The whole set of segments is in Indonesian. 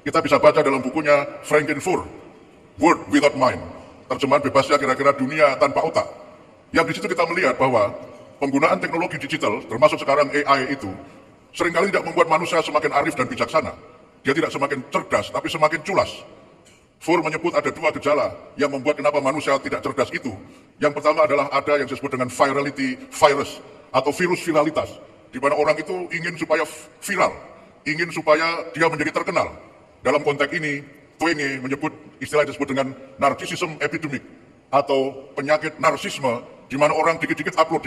Kita bisa baca dalam bukunya Frankenfurter, World Without Mind, terjemahan bebasnya kira-kira dunia tanpa otak. Yang di situ kita melihat bahwa penggunaan teknologi digital, termasuk sekarang AI itu, seringkali tidak membuat manusia semakin arif dan bijaksana. Dia tidak semakin cerdas, tapi semakin culas. Furr menyebut ada dua gejala yang membuat kenapa manusia tidak cerdas itu. Yang pertama adalah ada yang disebut dengan virality virus, atau virus viralitas, di mana orang itu ingin supaya viral, ingin supaya dia menjadi terkenal. Dalam konteks ini, Twenge menyebut istilah yang disebut dengan narcissism epidemic, atau penyakit narsisme, di mana orang dikit-dikit upload,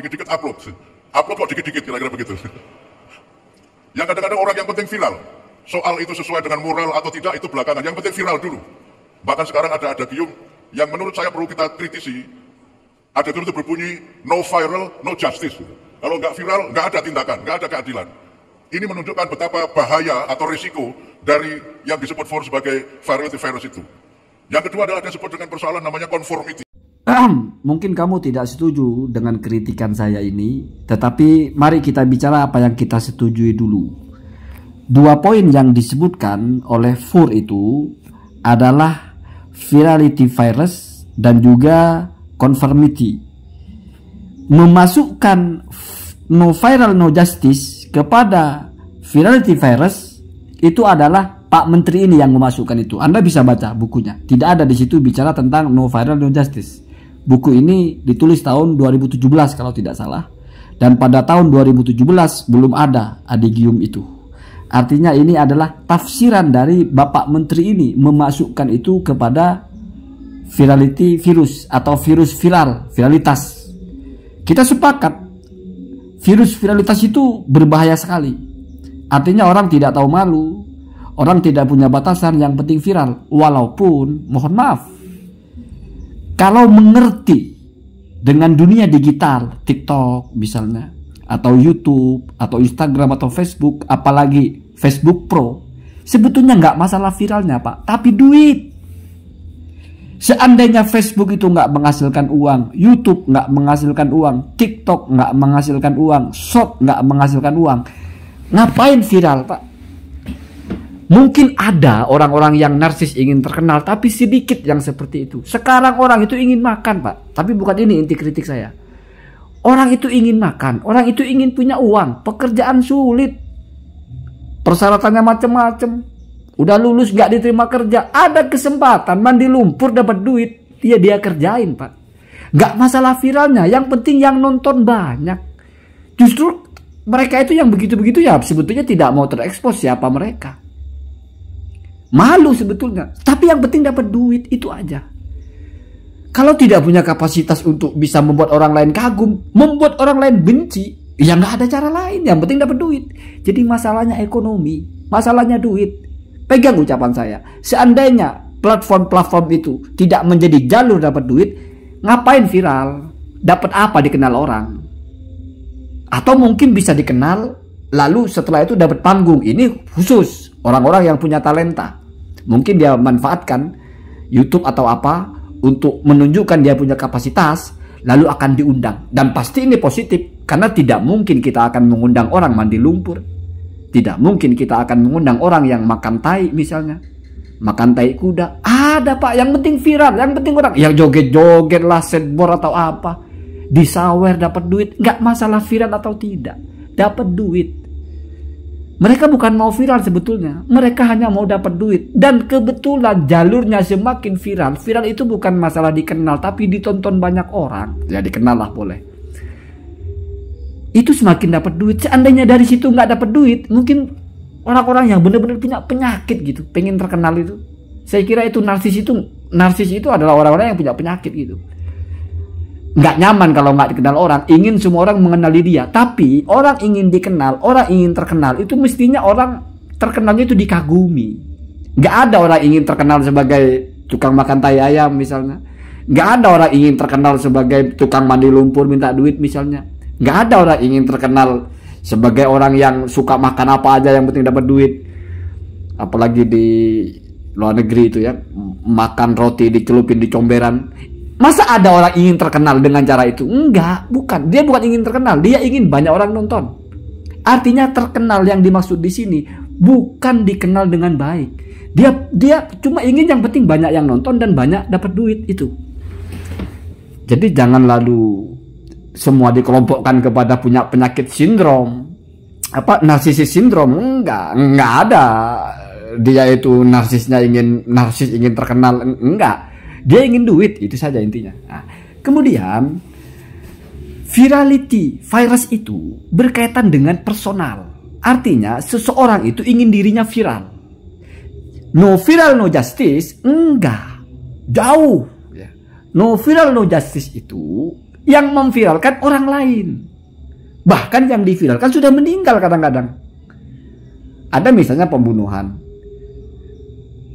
upload kok dikit-dikit, kira-kira begitu. Yang kadang-kadang orang yang penting viral, soal itu sesuai dengan moral atau tidak itu belakangan, yang penting viral dulu. Bahkan sekarang ada adagium yang menurut saya perlu kita kritisi. Adagium itu berbunyi no viral, no justice. Kalau nggak viral, nggak ada tindakan, nggak ada keadilan. Ini menunjukkan betapa bahaya atau risiko dari yang disebut Furr sebagai virality virus itu. Yang kedua adalah disebut dengan persoalan namanya conformity. Mungkin kamu tidak setuju dengan kritikan saya ini, tetapi mari kita bicara apa yang kita setujui dulu. Dua poin yang disebutkan oleh Furr itu adalah virality virus dan juga conformity. Memasukkan no viral no justice kepada virality virus itu adalah Pak Menteri ini yang memasukkan itu. Anda bisa baca bukunya. Tidak ada di situ bicara tentang no viral no justice. Buku ini ditulis tahun 2017 kalau tidak salah. Dan pada tahun 2017 belum ada adagium itu. Artinya ini adalah tafsiran dari Bapak Menteri ini memasukkan itu kepada virality virus atau virus viral, viralitas. Kita sepakat virus viralitas itu berbahaya sekali. Artinya orang tidak tahu malu, orang tidak punya batasan, yang penting viral. Walaupun mohon maaf, kalau mengerti dengan dunia digital, TikTok misalnya, atau YouTube, atau Instagram, atau Facebook, apalagi Facebook Pro, sebetulnya nggak masalah viralnya Pak, tapi duit. Seandainya Facebook itu nggak menghasilkan uang, YouTube nggak menghasilkan uang, TikTok nggak menghasilkan uang, Shop nggak menghasilkan uang, ngapain viral Pak? Mungkin ada orang-orang yang narsis ingin terkenal, tapi sedikit yang seperti itu. Sekarang orang itu ingin makan Pak, tapi bukan ini inti kritik saya. Orang itu ingin makan, orang itu ingin punya uang, pekerjaan sulit, persyaratannya macam-macam. Udah lulus gak diterima kerja, ada kesempatan mandi lumpur dapat duit, dia kerjain Pak. Gak masalah viralnya, yang penting yang nonton banyak. Justru mereka itu yang begitu-begitu ya sebetulnya tidak mau terekspos siapa mereka. Malu sebetulnya, tapi yang penting dapat duit, itu aja. Kalau tidak punya kapasitas untuk bisa membuat orang lain kagum, membuat orang lain benci, ya nggak ada cara lain, yang penting dapat duit. Jadi masalahnya ekonomi, masalahnya duit. Pegang ucapan saya, seandainya platform-platform itu tidak menjadi jalur dapat duit, ngapain viral? Dapat apa dikenal orang? Atau mungkin bisa dikenal, lalu setelah itu dapat panggung. Ini khusus orang-orang yang punya talenta. Mungkin dia manfaatkan YouTube atau apa untuk menunjukkan dia punya kapasitas, lalu akan diundang. Dan pasti ini positif, karena tidak mungkin kita akan mengundang orang mandi lumpur. Tidak mungkin kita akan mengundang orang yang makan tai misalnya, makan tai kuda. Ada Pak, yang penting viral, yang penting orang yang joget-joget lah, setboard atau apa, disawer dapat duit. Nggak masalah viral atau tidak, dapat duit. Mereka bukan mau viral sebetulnya, mereka hanya mau dapat duit. Dan kebetulan jalurnya semakin viral. Viral itu bukan masalah dikenal, tapi ditonton banyak orang. Ya dikenal lah boleh. Itu semakin dapat duit. Seandainya dari situ nggak dapat duit, mungkin orang-orang yang benar-benar punya penyakit gitu, pengen terkenal itu. Saya kira itu narsis itu adalah orang-orang yang punya penyakit gitu. Nggak nyaman kalau nggak dikenal orang, ingin semua orang mengenali dia. Tapi orang ingin dikenal, orang ingin terkenal, itu mestinya orang terkenalnya itu dikagumi. Nggak ada orang ingin terkenal sebagai tukang makan tai ayam misalnya. Nggak ada orang ingin terkenal sebagai tukang mandi lumpur minta duit misalnya. Nggak ada orang ingin terkenal sebagai orang yang suka makan apa aja yang penting dapat duit. Apalagi di luar negeri itu ya, makan roti dicelupin di comberan. Masa ada orang ingin terkenal dengan cara itu? Enggak, bukan. Dia bukan ingin terkenal, dia ingin banyak orang nonton. Artinya terkenal yang dimaksud di sini bukan dikenal dengan baik. Dia cuma ingin yang penting banyak yang nonton dan banyak dapat duit itu. Jadi jangan lalu semua dikelompokkan kepada punya penyakit sindrom, narsisis sindrom. Enggak ada. Dia itu narsis ingin terkenal, enggak. Dia ingin duit, itu saja intinya. Nah, kemudian virality virus itu berkaitan dengan personal. Artinya seseorang itu ingin dirinya viral. No viral no justice, enggak. Jauh. No viral no justice itu yang memviralkan orang lain. Bahkan yang diviralkan sudah meninggal kadang-kadang. Ada misalnya pembunuhan.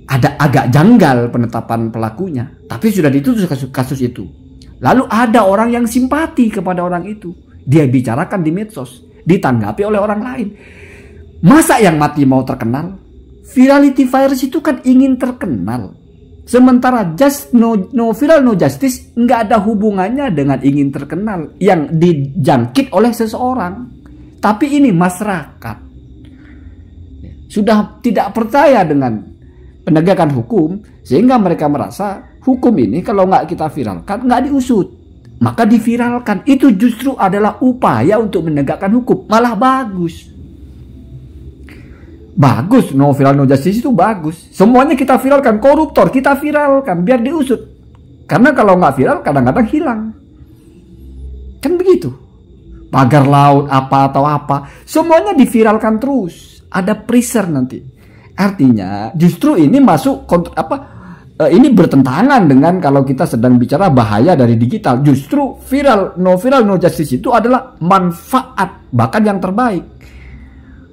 Ada agak janggal penetapan pelakunya, tapi sudah ditutup kasus itu. Lalu ada orang yang simpati kepada orang itu. Dia bicarakan di medsos, ditanggapi oleh orang lain. Masa yang mati mau terkenal? Virality virus itu kan ingin terkenal. Sementara no viral no justice nggak ada hubungannya dengan ingin terkenal yang dijangkit oleh seseorang. Tapi ini masyarakat sudah tidak percaya dengan penegakan hukum, sehingga mereka merasa hukum ini kalau nggak kita viralkan nggak diusut, maka diviralkan. Itu justru adalah upaya untuk menegakkan hukum, malah bagus. No viral no justice itu bagus. Semuanya kita viralkan, koruptor kita viralkan biar diusut. Karena kalau nggak viral kadang-kadang hilang. Kan begitu. Pagar laut apa atau apa, semuanya diviralkan terus. Ada freezer nanti. Artinya justru ini masuk ini bertentangan dengan kalau kita sedang bicara bahaya dari digital. Justru no viral no justice itu adalah manfaat, bahkan yang terbaik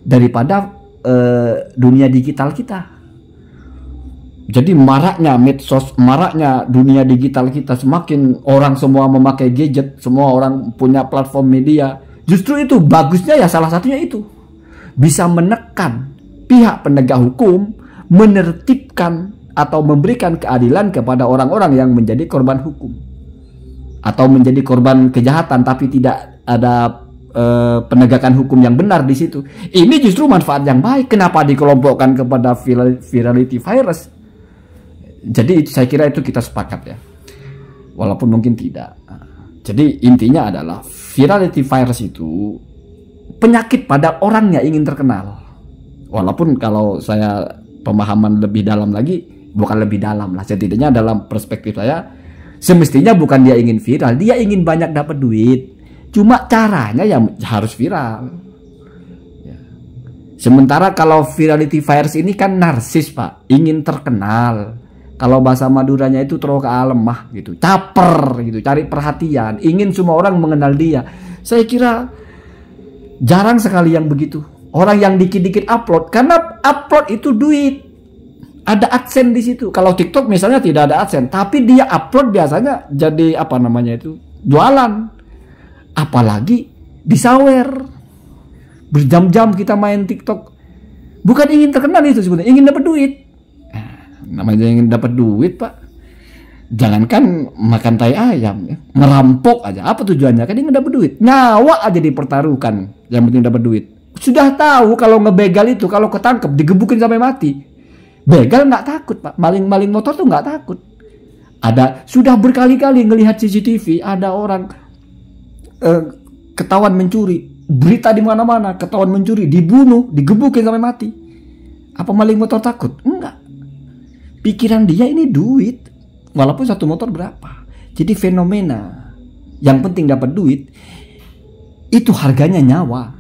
daripada dunia digital kita. Jadi maraknya medsos, maraknya dunia digital kita, semakin orang semua memakai gadget, semua orang punya platform media. Justru itu bagusnya ya, salah satunya itu bisa menekan pihak penegak hukum, menertibkan atau memberikan keadilan kepada orang-orang yang menjadi korban hukum atau menjadi korban kejahatan tapi tidak ada penegakan hukum yang benar di situ. Ini justru manfaat yang baik. Kenapa dikelompokkan kepada virality virus? Jadi saya kira itu kita sepakat ya, walaupun mungkin tidak. Jadi intinya adalah virality virus itu penyakit pada orang yang ingin terkenal. Walaupun kalau saya pemahaman lebih dalam lagi, bukan lebih dalam lah, setidaknya dalam perspektif saya, semestinya bukan dia ingin viral, dia ingin banyak dapat duit. Cuma caranya yang harus viral. Ya. Sementara kalau virality virus ini kan narsis Pak, ingin terkenal. Kalau bahasa Maduranya itu troka lemah gitu, caper gitu, cari perhatian, ingin semua orang mengenal dia. Saya kira jarang sekali yang begitu. Orang yang dikit-dikit upload, karena upload itu duit. Ada AdSense di situ. Kalau TikTok misalnya tidak ada AdSense, tapi dia upload biasanya jadi apa namanya itu, jualan. Apalagi disawer. Berjam-jam kita main TikTok. Bukan ingin terkenal itu sebenarnya, ingin dapat duit. Namanya ingin dapat duit Pak. Jangankan makan tai ayam ya, ngerampok aja. Apa tujuannya? Kan ingin dapat duit. Nyawa aja dipertaruhkan, yang penting dapat duit. Sudah tahu kalau ngebegal itu, kalau ketangkep digebukin sampai mati. Begal nggak takut Pak, maling-maling motor tuh nggak takut. Sudah berkali-kali ngelihat CCTV, ada orang ketahuan mencuri, berita di mana-mana, ketahuan mencuri, dibunuh, digebukin sampai mati. Apa maling motor takut? Enggak. Pikiran dia ini duit, walaupun satu motor berapa. Jadi fenomena yang penting dapat duit itu harganya nyawa.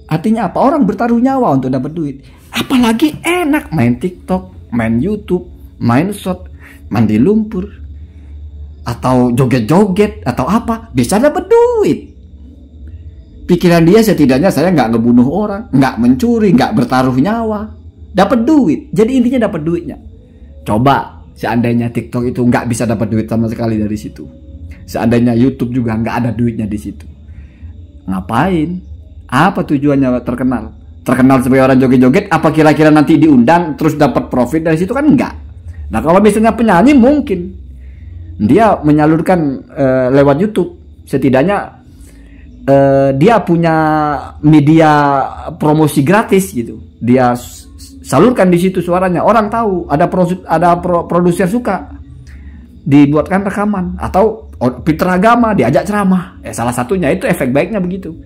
Artinya apa? Orang bertaruh nyawa untuk dapat duit. Apalagi enak main TikTok, main YouTube, main shot, mandi lumpur, atau joget-joget, atau apa, bisa dapat duit. Pikiran dia setidaknya saya nggak ngebunuh orang, nggak mencuri, nggak bertaruh nyawa, dapat duit. Jadi intinya dapat duitnya. Coba seandainya TikTok itu nggak bisa dapat duit sama sekali dari situ, seandainya YouTube juga nggak ada duitnya di situ, ngapain? Apa tujuannya terkenal? Terkenal sebagai orang joget-joget, apa kira-kira nanti diundang terus dapat profit dari situ? Kan enggak. Nah kalau misalnya penyanyi mungkin dia menyalurkan lewat YouTube, setidaknya dia punya media promosi gratis gitu. dia salurkan di situ suaranya, orang tahu, ada produser suka, dibuatkan rekaman, atau Peter Agama diajak ceramah, salah satunya itu efek baiknya begitu.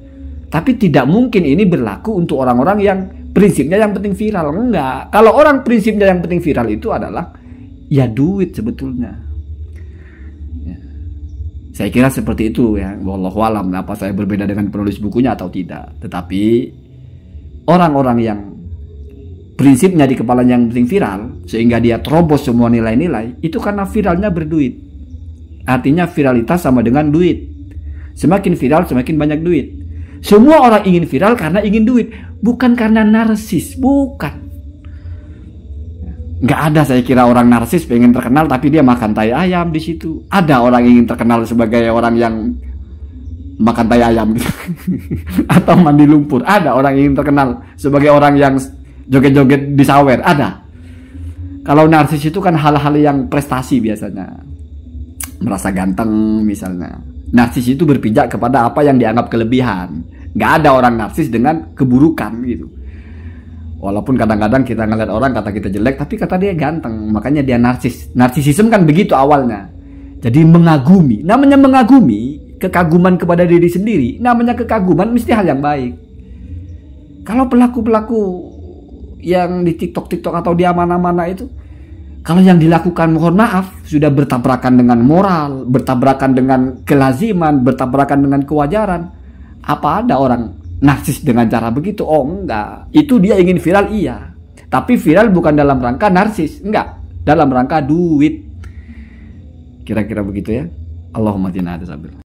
Tapi tidak mungkin ini berlaku untuk orang-orang yang prinsipnya yang penting viral. Enggak. Kalau orang prinsipnya yang penting viral itu adalah ya duit sebetulnya. Ya. Saya kira seperti itu ya. Wallahu alam, apa saya berbeda dengan penulis bukunya atau tidak. Tetapi orang-orang yang prinsipnya di kepalanya yang penting viral, sehingga dia terobos semua nilai-nilai, itu karena viralnya berduit. Artinya viralitas sama dengan duit. Semakin viral semakin banyak duit. Semua orang ingin viral karena ingin duit, bukan karena narsis, bukan. Nggak ada saya kira orang narsis pengen terkenal tapi dia makan tai ayam di situ. Ada orang ingin terkenal sebagai orang yang makan tai ayam gitu. Atau mandi lumpur. Ada orang ingin terkenal sebagai orang yang joget-joget di sawer. Ada. Kalau narsis itu kan hal-hal yang prestasi biasanya. Merasa ganteng misalnya. Narsis itu berpijak kepada apa yang dianggap kelebihan. Nggak ada orang narsis dengan keburukan gitu. Walaupun kadang-kadang kita ngeliat orang kata kita jelek, tapi kata dia ganteng, makanya dia narsis. Narsisisme kan begitu awalnya. Jadi mengagumi. Namanya mengagumi, kekaguman kepada diri sendiri. Namanya kekaguman mesti hal yang baik. Kalau pelaku-pelaku yang di TikTok atau di mana-mana itu, kalau yang dilakukan mohon maaf sudah bertabrakan dengan moral, bertabrakan dengan kelaziman, bertabrakan dengan kewajaran. Apa ada orang narsis dengan cara begitu? Oh enggak. Itu dia ingin viral iya. Tapi viral bukan dalam rangka narsis, enggak. Dalam rangka duit. Kira-kira begitu ya. Allahumma tina